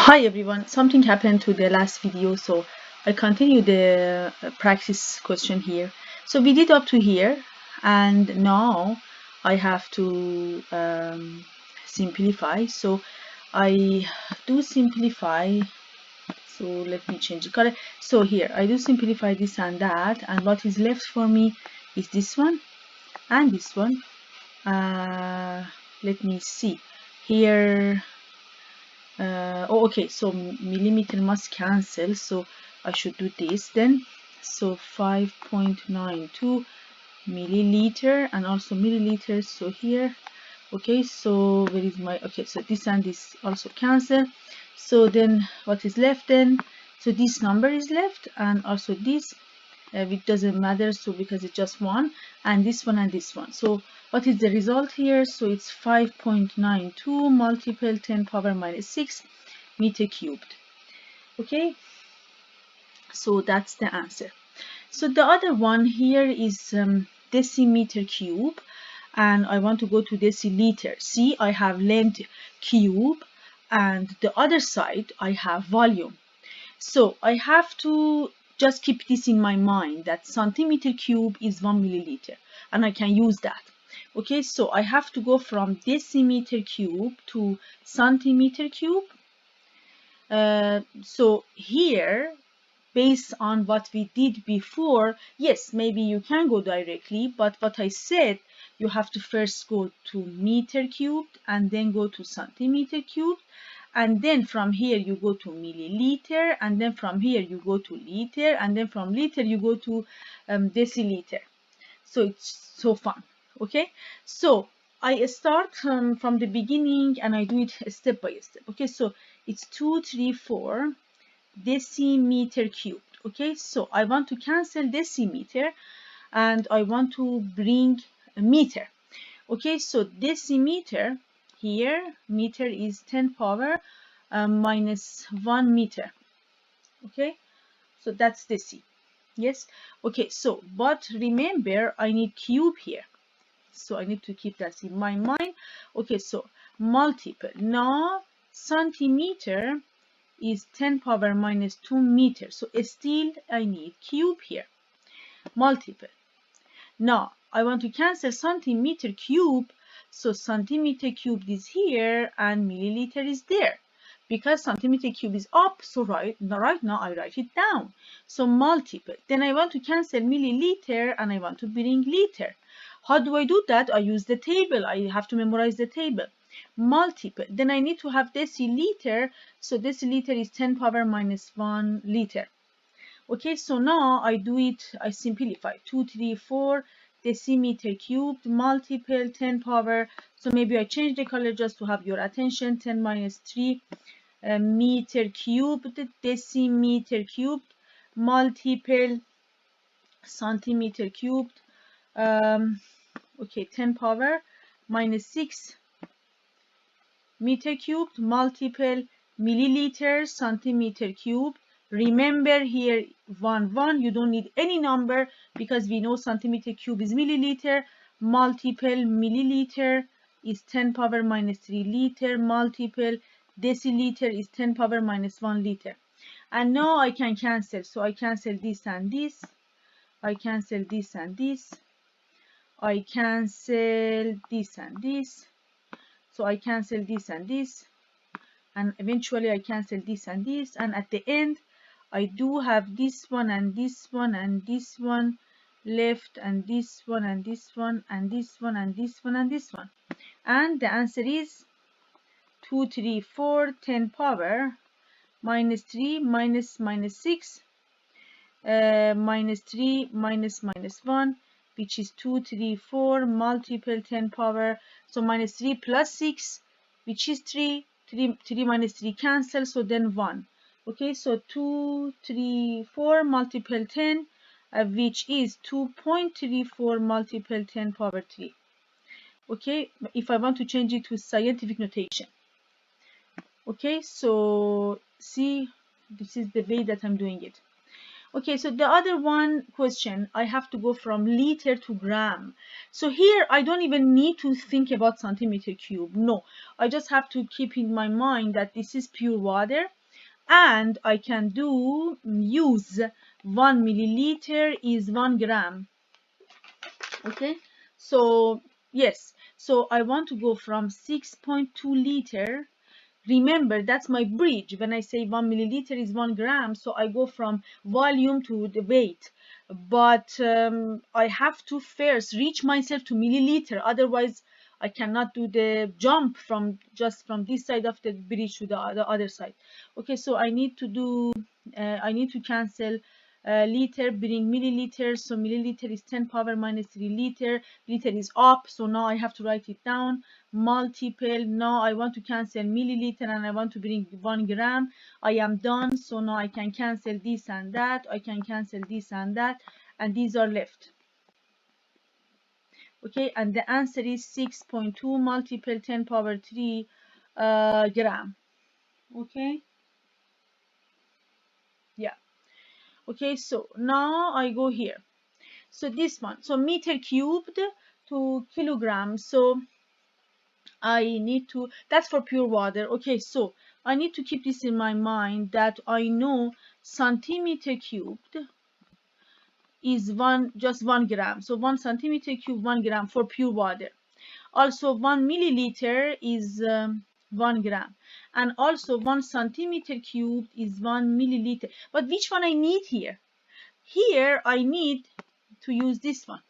Hi everyone, something happened to the last video, so I continue the practice question here. So we did up to here, and now I have to simplify. So I do simplify. So let me change the color. So here I do simplify this and that, and what is left for me is this one and this one. Let me see here. Okay, so millimeter must cancel, so I should do this then. So 5.92 milliliter and also milliliters. So here, okay, so where is my, okay, so this and this also cancel. So then what is left then? So this number is left, and also this, which doesn't matter, so because it's just one, and this one and this one. So what is the result here? So it's 5.92 multiple 10 power minus 6 meter cubed. Okay, so that's the answer. So the other one here is decimeter cube, and I want to go to deciliter. See, I have length cube, and the other side I have volume. So I have to just keep this in my mind, that centimeter cube is 1 milliliter, and I can use that. Okay, so I have to go from decimeter cube to centimeter cube. So here, based on what we did before, yes, maybe you can go directly, but what I said, you have to first go to meter cubed and then go to centimeter cubed, and then from here you go to milliliter, and then from here you go to liter, and then from liter you go to deciliter. So it's so fun. Okay, so I start from the beginning and I do it step by step. Okay, so it's 234 decimeter cubed. Okay, so I want to cancel decimeter and I want to bring a meter. Okay, so decimeter here, meter is 10 power minus 1 meter. Okay, so that's deci. Yes, okay, so but remember I need cube here, so I need to keep that in my mind. Okay, so multiple. Now centimeter is 10 power minus 2 meters, so still I need cube here. Multiple. Now I want to cancel centimeter cube, so centimeter cubed is here and milliliter is there. Because centimeter cube is up, so right now I write it down. So multiple. Then I want to cancel milliliter and I want to bring liter. How do I do that? I use the table. I have to memorize the table. Multiple. Then I need to have deciliter. So deciliter is 10 power minus 1 liter. Okay, so now I do it, I simplify. 234 decimeter cubed multiple 10 power. So maybe I change the color just to have your attention. 10 minus 3 meter cubed, decimeter cubed, multiple centimeter cubed. Okay, 10 power minus 6 meter cubed, multiple milliliter centimeter cubed. Remember here 1 you don't need any number because we know centimeter cube is milliliter. Multiple milliliter is 10 power minus 3 liter. Multiple deciliter is 10 power minus 1 liter. And now I can cancel, so I cancel this and this, I cancel this and this, I cancel this and this, so I cancel this and this, and eventually I cancel this and this, and at the end I do have this one and this one and this one left, and this one and this one and this one and this one and this one, and the answer is 234 10 power minus 3 minus 6 minus 3 minus 1, which is 234 multiple 10 power, so minus 3 plus 6, which is 3 minus 3 cancel, so then 1. Okay, so 234 multiple 10, which is 2.34 multiple 10 power 3. Okay, if I want to change it to scientific notation. Okay, so see, this is the way that I'm doing it. Okay, so the other one question, I have to go from liter to gram. So here I don't even need to think about centimeter cube. No, I just have to keep in my mind that this is pure water, and I can do use 1 milliliter is 1 gram. Okay, so yes, so I want to go from 6.2 liter. Remember, that's my bridge. When I say 1 milliliter is 1 gram, so I go from volume to the weight. But I have to first reach myself to milliliter. Otherwise, I cannot do the jump from just from this side of the bridge to the other side. Okay, so I need to cancel liter, bring milliliter. So milliliter is 10 power minus 3 liter. Liter is up, so now I have to write it down. Multiple, now I want to cancel milliliter and I want to bring 1 gram. I am done, so now I can cancel this and that. I can cancel this and that, and these are left. Okay, and the answer is 6.2 multiple 10 power 3 gram. Okay, yeah. Okay, so now I go here. So this one, so meter cubed to kilogram. So I need to, that's for pure water. Okay, so I need to keep this in my mind that I know centimeter cubed is just 1 gram. So 1 centimeter cube, 1 gram for pure water. Also 1 milliliter is 1 gram. And also 1 centimeter cubed is 1 milliliter. But which one I need here? Here I need to use this one.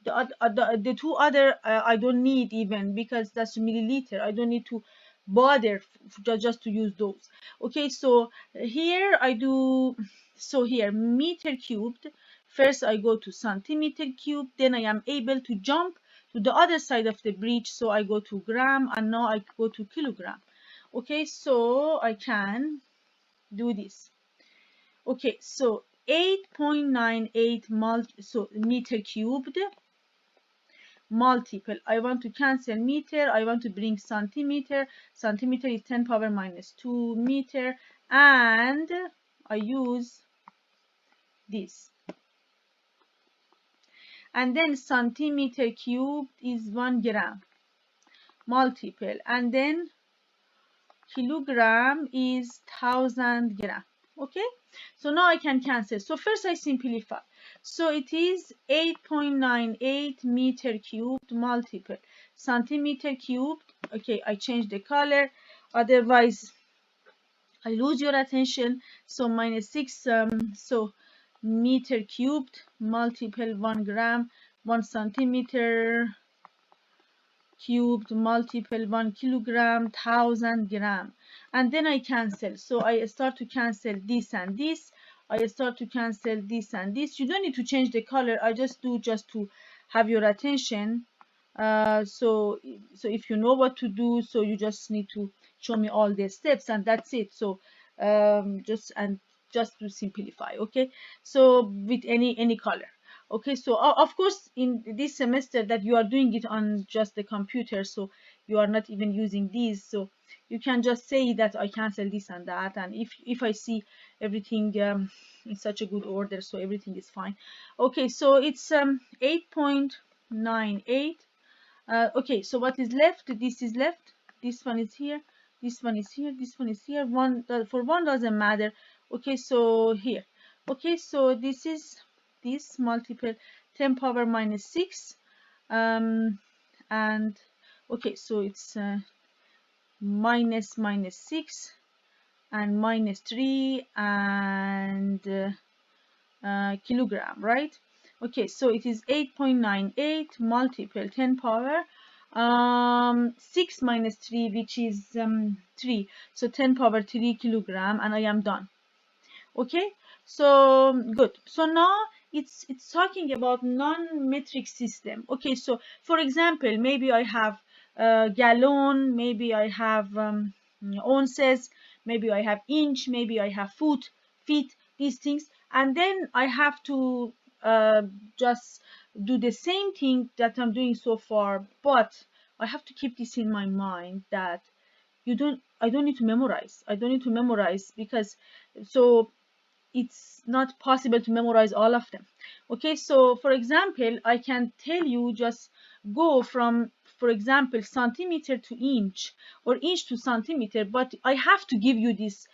The two other I don't need even, because that's milliliter. I don't need to bother just to use those. Okay, so here I do, so here meter cubed, first I go to centimeter cubed, then I am able to jump to the other side of the bridge, so I go to gram, and now I go to kilogram. Okay, so I can do this. Okay, so 8.98 meter cubed multiple. I want to cancel meter. I want to bring centimeter. Centimeter is 10 power minus 2 meter. And I use this. And then centimeter cubed is 1 gram. Multiple. And then kilogram is 1000 gram. Okay, so now I can cancel. So first I simplify. So it is 8.98 meter cubed multiple centimeter cubed. Okay, I change the color, otherwise I lose your attention. So minus 6, so meter cubed multiple 1 gram, 1 centimeter cubed multiple 1 kilogram, 1000 gram, and then I cancel. So I start to cancel this and this. I start to cancel this and this. You don't need to change the color. I just do just to have your attention. So if you know what to do, so you just need to show me all the steps, and that's it. So just to simplify. Okay, so with any color. Okay, so of course in this semester that you are doing it on just the computer, so you are not even using these, so you can just say that I cancel this and that, and if I see everything in such a good order, so everything is fine. Okay, so it's 8.98. Okay, so what is left? This is left. This one is here. This one is here. This one is here. One for one doesn't matter. Okay, so here. Okay, so this is this multiple 10 power minus 6. And okay, so it's minus 6 and minus 3 and kilogram, right? Okay, so it is 8.98 multiple 10 power 6 minus 3, which is 3, so 10 power 3 kilogram, and I am done. Okay, so good. So now it's talking about non-metric system. Okay, so for example, maybe I have gallon, maybe I have ounces, maybe I have inch, maybe I have foot, feet, these things, and then I have to just do the same thing that I'm doing so far, but I have to keep this in my mind that I don't need to memorize. I don't need to memorize, because so it's not possible to memorize all of them. Okay, so for example, I can tell you just go from, for example, centimeter to inch or inch to centimeter, but I have to give you this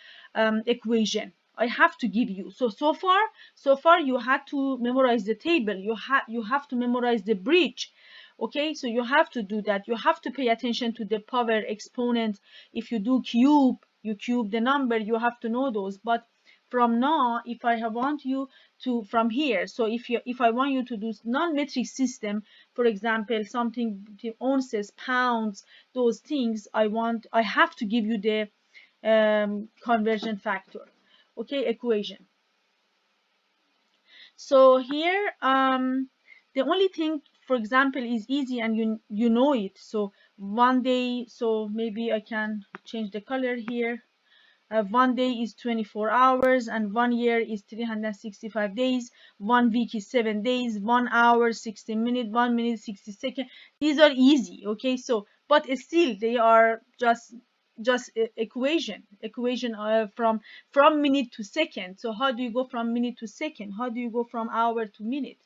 equation. I have to give you. So far you had to memorize the table. You have to memorize the bridge. Okay, so you have to do that. You have to pay attention to the power exponent. If you do cube, you cube the number, you have to know those. But from now, if I want you to, from here, so if I want you to do non-metric system, for example, something between ounces, pounds, those things, I have to give you the conversion factor, okay, equation. So here, the only thing, for example, is easy, and you know it. So one day, so maybe I can change the color here. One day is 24 hours, and 1 year is 365 days. 1 week is 7 days. 1 hour 60 minutes. 1 minute 60 seconds. These are easy, okay? So, but still, they are just equation from minute to second. So how do you go from minute to second? How do you go from hour to minute?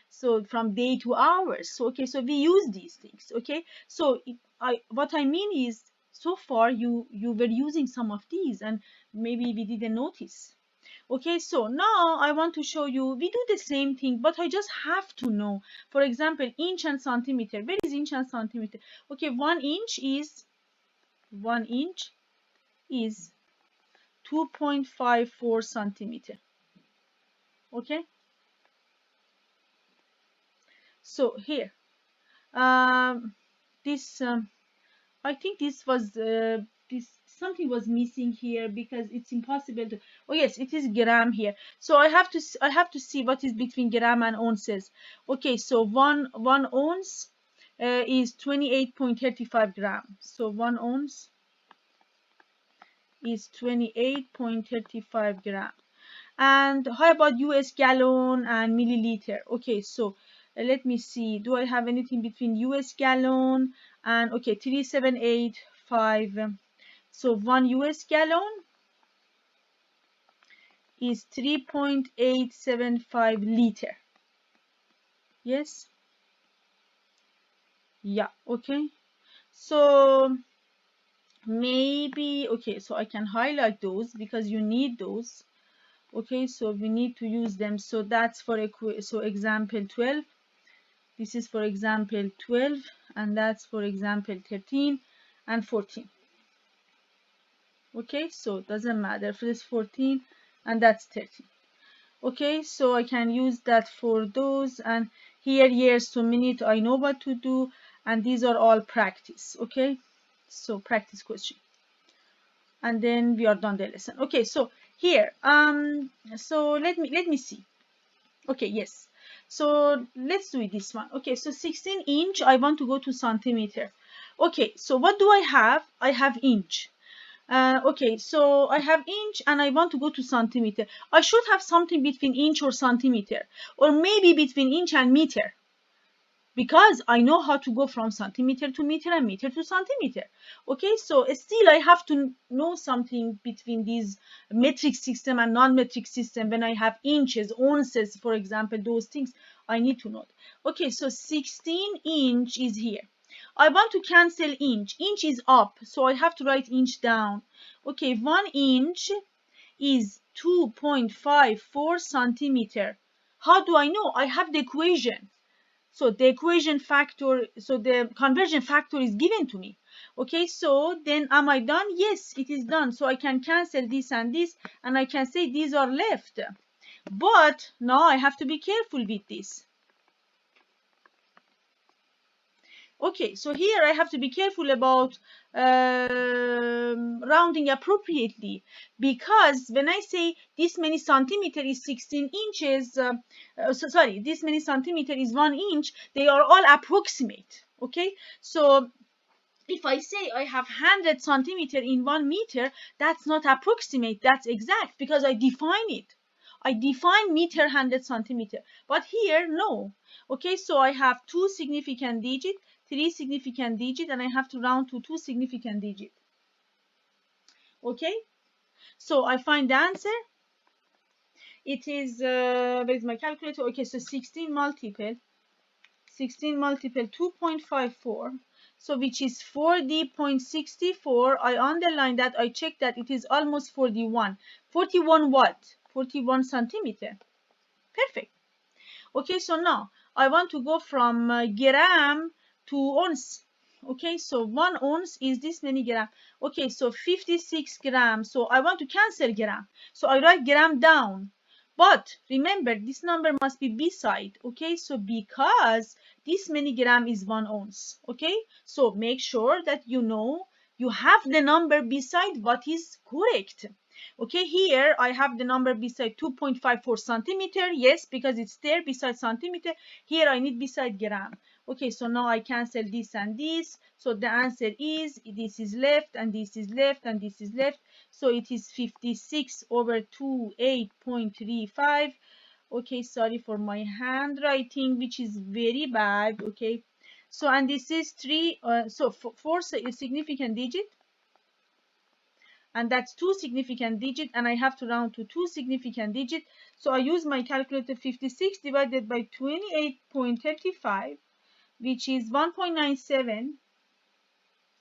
So from day to hours. So okay, so we use these things. Okay, so what I mean is, so far you were using some of these and maybe we didn't notice. Okay, so now I want to show you, we do the same thing, but I just have to know, for example, inch and centimeter. Where is inch and centimeter? Okay, 1 inch is 2.54 centimeter. Okay, so here, this I think this something was missing here because it's impossible to. Oh yes, it is gram here. So I have to see what is between gram and ounces. Okay, so one ounce is 28.35 gram. So 1 ounce is 28.35 gram. And how about US gallon and milliliter? Okay, so let me see. Do I have anything between US gallon and, okay, 3785. So 1 US gallon is 3.875 liter. Yes? Yeah, okay. So maybe, okay, so I can highlight those because you need those. Okay, so we need to use them. So that's for example 12. This is for example 12, and that's for example 13 and 14. Okay, so it doesn't matter for this 14 and that's 13. Okay, so I can use that for those, and here years to minute I know what to do, and these are all practice. Okay, so practice question, and then we are done the lesson. Okay, so here, so let me see. Okay, yes. So let's do this one. Okay, so 16 inch, I want to go to centimeter. Okay, so what do I have? I have inch. Okay, so I have inch and I want to go to centimeter. I should have something between inch or centimeter, or maybe between inch and meter, because I know how to go from centimeter to meter and meter to centimeter. Okay, so still I have to know something between these metric system and non-metric system. When I have inches, ounces, for example, those things I need to know. Okay, so 16 inch is here. I want to cancel inch. Inch is up, so I have to write inch down. Okay, 1 inch is 2.54 centimeter. How do I know? I have the equation. So the equation factor, so the conversion factor is given to me. Okay, so then am I done? Yes, it is done. So I can cancel this and this, and I can say these are left. But now I have to be careful with this. Okay, so here I have to be careful about rounding appropriately, because when I say this many centimeter is 16 inches, sorry, this many centimeter is 1 inch, they are all approximate. Okay, so if I say I have 100 centimeter in 1 meter, that's not approximate, that's exact, because I define it. I define meter 100 centimeter, but here no. Okay, so I have 2 significant digit, 3 significant digit, and I have to round to 2 significant digit. Okay, so I find the answer. It is, where is my calculator? Okay, so 16 multiple 2.54, so which is 4D.64. I underline that, I check that it is almost 41. 41 what? 41 centimeter. Perfect. Okay, so now I want to go from gram to ounce. Okay, so 1 ounce is this many gram. Okay, so 56 grams. So I want to cancel gram. So I write gram down. But remember, this number must be beside. Okay, so because this many gram is 1 ounce. Okay, so make sure that you know you have the number beside what is correct. Okay, here I have the number beside 2.54 centimeter. Yes, because it's there beside centimeter. Here I need beside gram. Okay, so now I cancel this and this. So the answer is, this is left and this is left and this is left. So it is 56 over 28.35. Okay, sorry for my handwriting, which is very bad. Okay, so and this is three. So four significant digit, and that's two significant digit, and I have to round to two significant digit. So I use my calculator. 56 divided by 28.35, which is 1.97.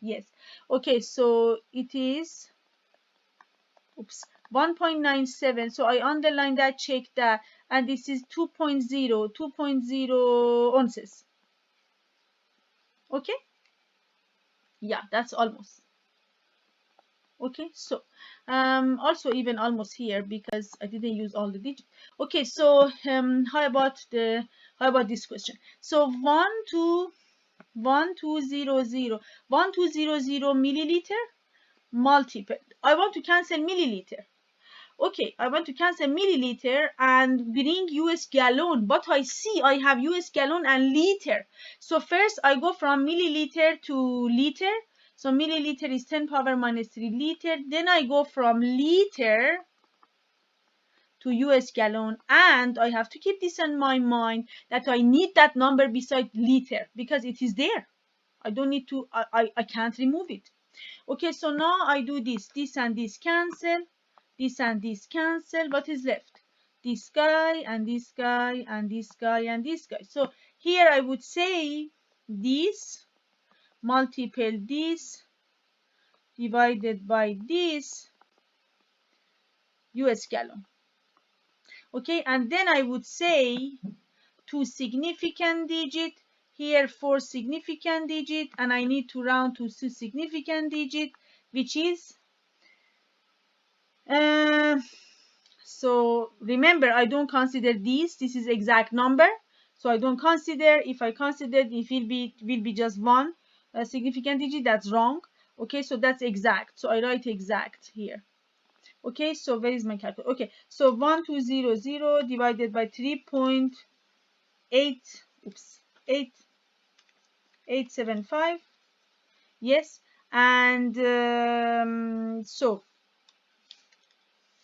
Yes. Okay, so it is, oops, 1.97. So I underline that, check that, and this is 2.0 ounces. Okay, yeah, that's almost. Okay, so also even almost here, because I didn't use all the digits. Okay, so how about this question? So 1200 milliliter multiple. I want to cancel milliliter. Okay, I want to cancel milliliter and bring US gallon, but I see I have US gallon and liter. So first I go from milliliter to liter. So milliliter is 10 power minus 3 liter. Then I go from liter to US gallon, and I have to keep this in my mind that I need that number beside liter because it is there. I don't need to, I can't remove it. Okay, so now I do this and this cancel, this and this cancel. What is left? This guy and this guy and this guy and this guy. So here I would say this multiple this divided by this US gallon. Okay, and then I would say two significant digit, here four significant digit, and I need to round to two significant digit, which is so remember, I don't consider this is exact number, so I don't consider. If I consider, it will be just one significant digit. That's wrong. Okay, so that's exact, so I write exact here. Okay, so where is my calculator? Okay, so 1200 divided by 3.8, oops, 8875. Yes, and so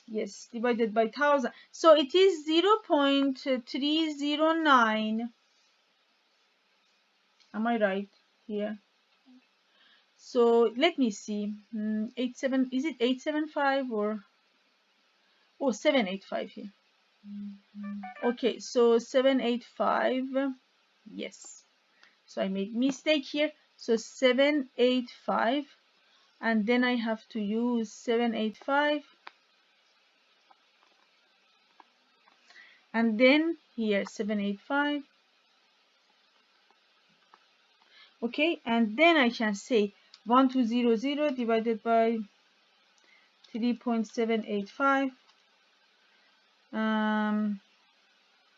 yes, divided by 1000. So it is 0.309. Am I right here? So let me see. 87, is it 875 or, oh, 785 here? Okay, so 785. Yes. So I made mistake here. So 785, and then I have to use 785. And then here 785. Okay, and then I can say 1200 divided by 3.785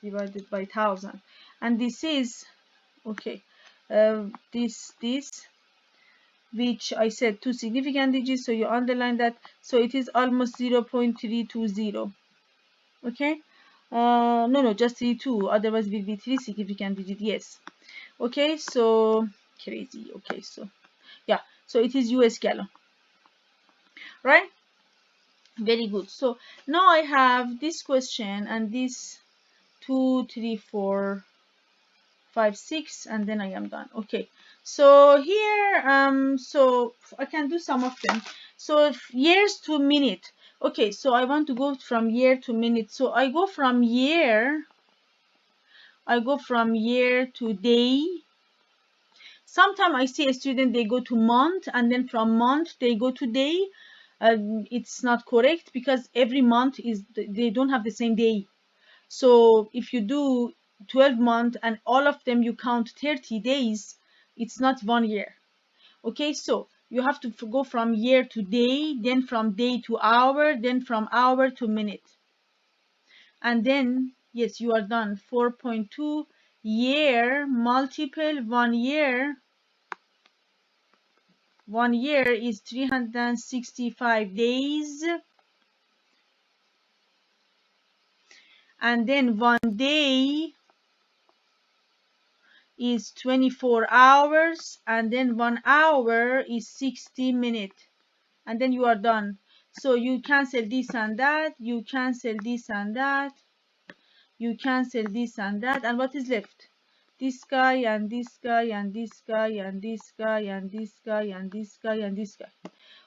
divided by 1000, and this is okay. This which I said two significant digits, so you underline that. So it is almost 0.320. Okay, no, just 32. Otherwise, it will be three significant digit. Yes. Okay, so crazy. Okay, so yeah, so it is US gallon, right? Very good. So now I have this question and this 2, 3, 4, 5, 6, and then I am done. Okay, so here so I can do some of them. So years to minute. Okay, so I want to go from year to minute. So I go from year to day. Sometimes I see a student, they go to month, and then from month they go to day. It's not correct because every month they don't have the same day. So if you do 12 months and all of them you count 30 days, it's not 1 year. Okay, so you have to go from year to day, then from day to hour, then from hour to minute. And then, yes, you are done. 4.2 year multiple 1 year. 1 year is 365 days. And then 1 day is 24 hours. And then 1 hour is 60 minutes. And then you are done. So you cancel this and that, you cancel this and that, you cancel this and that, and what is left? This guy and this guy and this guy and this guy and this guy and this guy and this guy.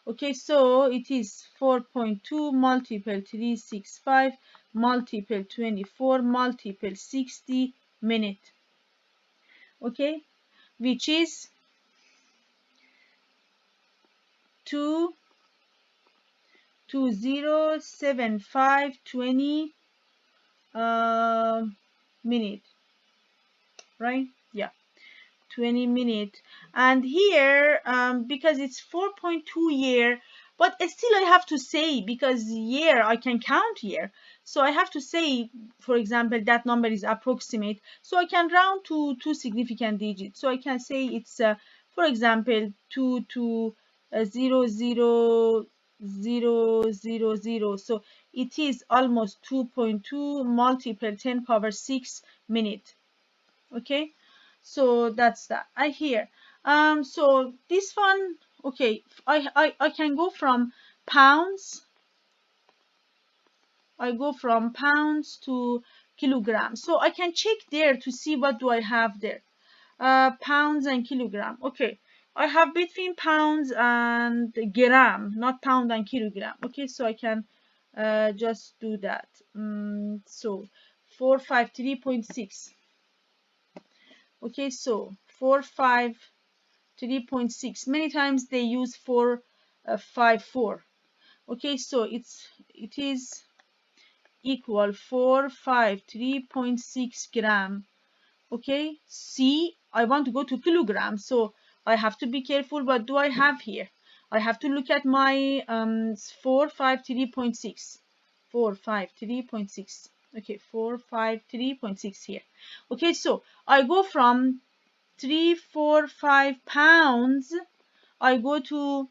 Okay, so it is 4.2 multiple 365 multiple 24 multiple 60 minute. Okay, which is 2:0:75:20 minute, right? Yeah, 20 minutes. And here because it's 4.2 year, but still I have to say, because year I can count year, so I have to say, for example, that number is approximate, so I can round to two significant digits. So I can say it's for example 2:0:0:0:0. So it is almost 2.2 multiple 10 power 6 minute. Okay, so that's that. I hear so this one, okay, I can go from pounds. I go from pounds to kilograms, so I can check there to see what do I have there. Pounds and kilogram. Okay, I have between pounds and gram, not pound and kilogram. Okay, so I can just do that. So 453.6. Okay, so 453.6. Many times they use 454. Okay, so it is equal 453.6 gram. Okay, see, I want to go to kilogram, so I have to be careful. What do I have here? I have to look at my 453.6. 453.6. Okay, 453.6 here. Okay, so I go from 345 pounds, I go to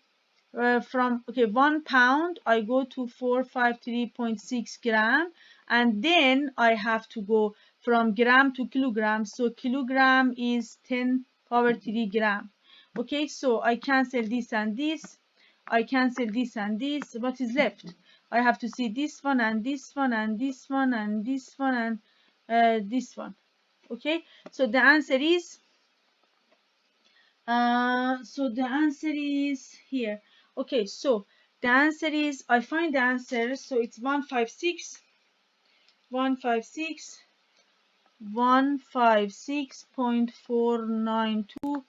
from, okay, 1 pound, I go to 453.6 gram, and then I have to go from gram to kilogram. So kilogram is 10 power 3 gram. Okay, so I cancel this and this, I cancel this and this. What is left? I have to see this one and this one and this one and this one and this one. Okay, so the answer is here. Okay, so the answer is, I find the answer, so it's 156, 156, 156.492.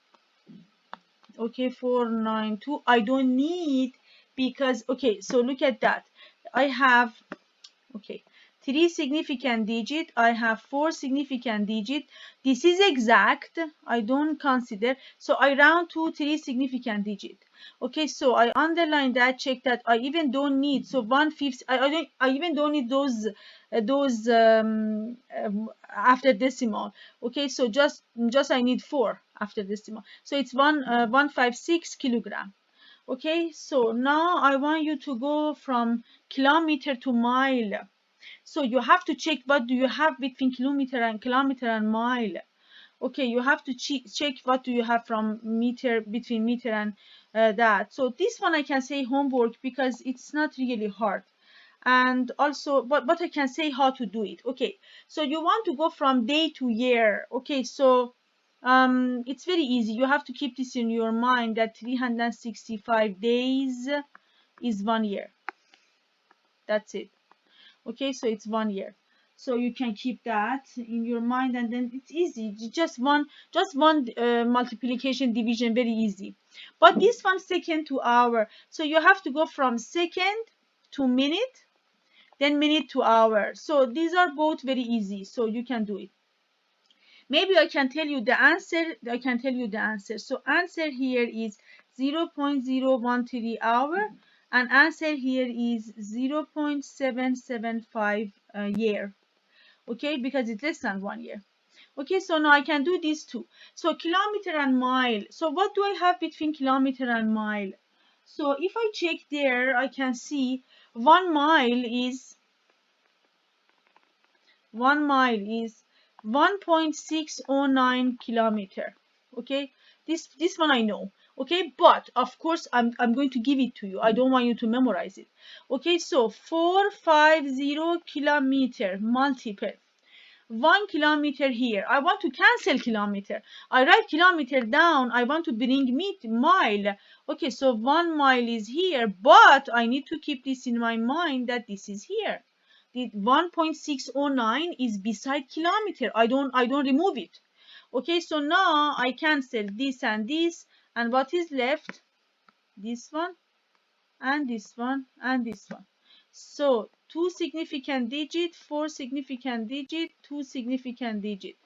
Okay, 492. I don't need, because, okay, so look at that. I have, okay, 3 significant digit, I have 4 significant digit. This is exact, I don't consider, so I round to 3 significant digit. Okay, so I underline that, check that. I even don't need, so 1/5, I even don't need those after decimal. Okay, so just I need 4 after decimal, so it's 156 kilogram. Okay, so now I want you to go from kilometer to mile. So you have to check what do you have between kilometer and mile. Okay, you have to check what do you have from meter, between meter and that. So this one I can say homework because it's not really hard. And also, but I can say how to do it. Okay, so you want to go from day to year. Okay, so it's very easy. You have to keep this in your mind that 365 days is 1 year. That's it. Okay, so it's 1 year. So you can keep that in your mind, and then it's easy. Just one multiplication division, very easy. But this one, second to hour, so you have to go from second to minute, then minute to hour. So these are both very easy, so you can do it. Maybe I can tell you the answer. So answer here is 0.013 hour, and answer here is 0.775 year. Okay, because it's less than 1 year. Okay, so now I can do these two. So kilometer and mile. So what do I have between kilometer and mile? So if I check there, I can see 1 mile is 1.609 kilometer. Okay, this one I know. Okay, but of course I'm going to give it to you. I don't want you to memorize it. Okay, so 450 kilometer multiple 1 kilometer here. I want to cancel kilometer. I write kilometer down. I want to bring mile. Okay, so 1 mile is here, but I need to keep this in my mind that this is here. The 1.609 is beside kilometer. I don't remove it. Okay, so now I cancel this and this, and what is left? This one and this one and this one. So 2 significant digit, 4 significant digit, 2 significant digit,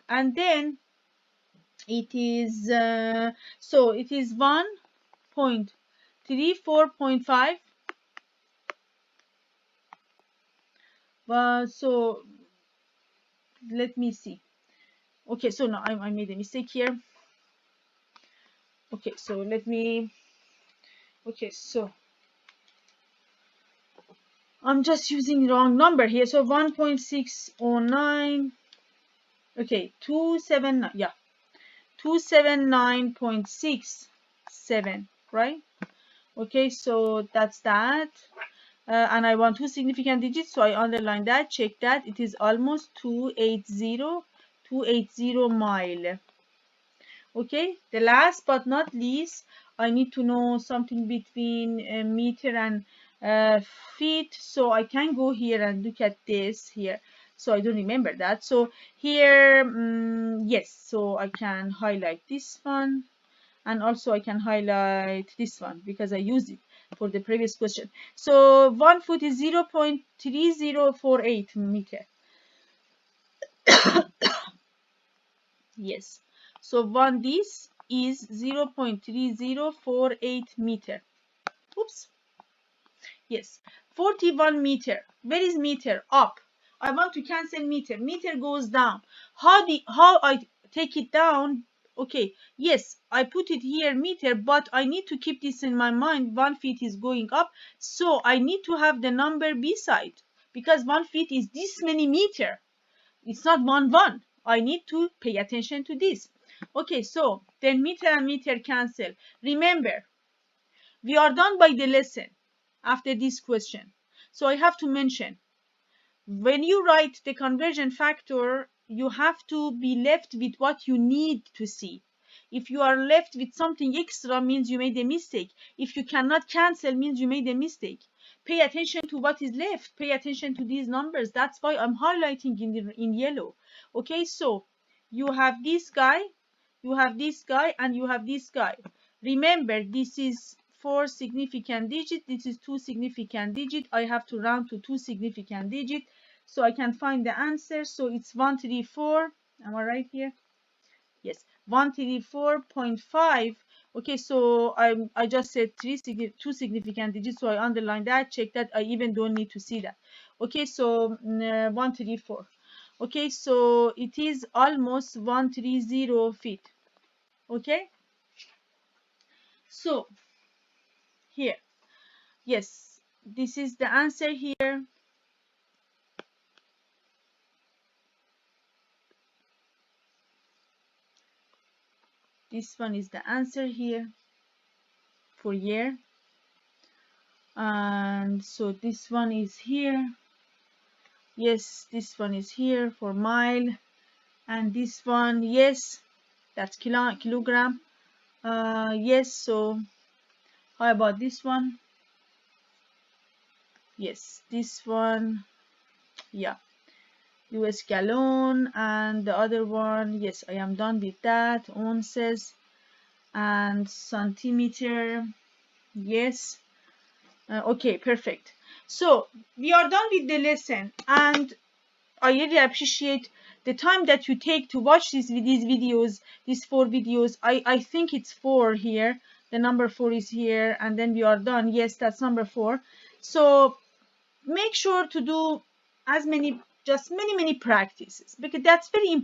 and then it is so it is 1.34.5. So let me see. Okay, so now I made a mistake here. Okay, so let me. Okay, so I'm just using wrong number here. So 1.609. Okay, 279. Yeah, 279.67, right? Okay, so that's that. And I want 2 significant digits, so I underline that, check that. It is almost 280 mile. Okay, the last but not least, I need to know something between meter and feet, so I can go here and look at this here. So I don't remember that. So here, yes, so I can highlight this one, and also I can highlight this one because I used it for the previous question. So 1 foot is 0.3048 meter. Yes. So this is 0.3048 meter. Oops. Yes. 41 meter. Where is meter? Up. I want to cancel meter. Meter goes down. How I take it down? Okay. Yes, I put it here meter, but I need to keep this in my mind. 1 feet is going up, so I need to have the number beside, because 1 feet is this many meter. It's not 1. I need to pay attention to this. Okay, so then meter and meter cancel. Remember, we are done by the lesson after this question. So I have to mention, when you write the conversion factor, you have to be left with what you need to see. If you are left with something extra, means you made a mistake. If you cannot cancel, means you made a mistake. Pay attention to what is left. Pay attention to these numbers. That's why I'm highlighting in yellow. Okay, so you have this guy, you have this guy, and you have this guy. Remember, this is 4 significant digit, this is 2 significant digit. I have to round to 2 significant digit, so I can find the answer. So it's 134. Am I right here? Yes, 134.5. Okay, so I just said 2 significant digits, so I underline that, check that. I even don't need to see that. Okay, so 134. Okay, so it is almost 130 feet. Okay, so here, yes, this is the answer here. This one is the answer here for year, and so this one is here. Yes, this one is here for mile, and this one, yes, that's kilogram. Yes, so how about this one? Yes, this one, yeah, US gallon, and the other one, yes, I am done with that. Ounces and centimeter, yes. Okay, perfect. So we are done with the lesson, and I really appreciate the time that you take to watch these videos, these 4 videos. I think it's 4 here. The number 4 is here, and then we are done. Yes, that's number 4. So make sure to do as many, just many practices, because that's very important.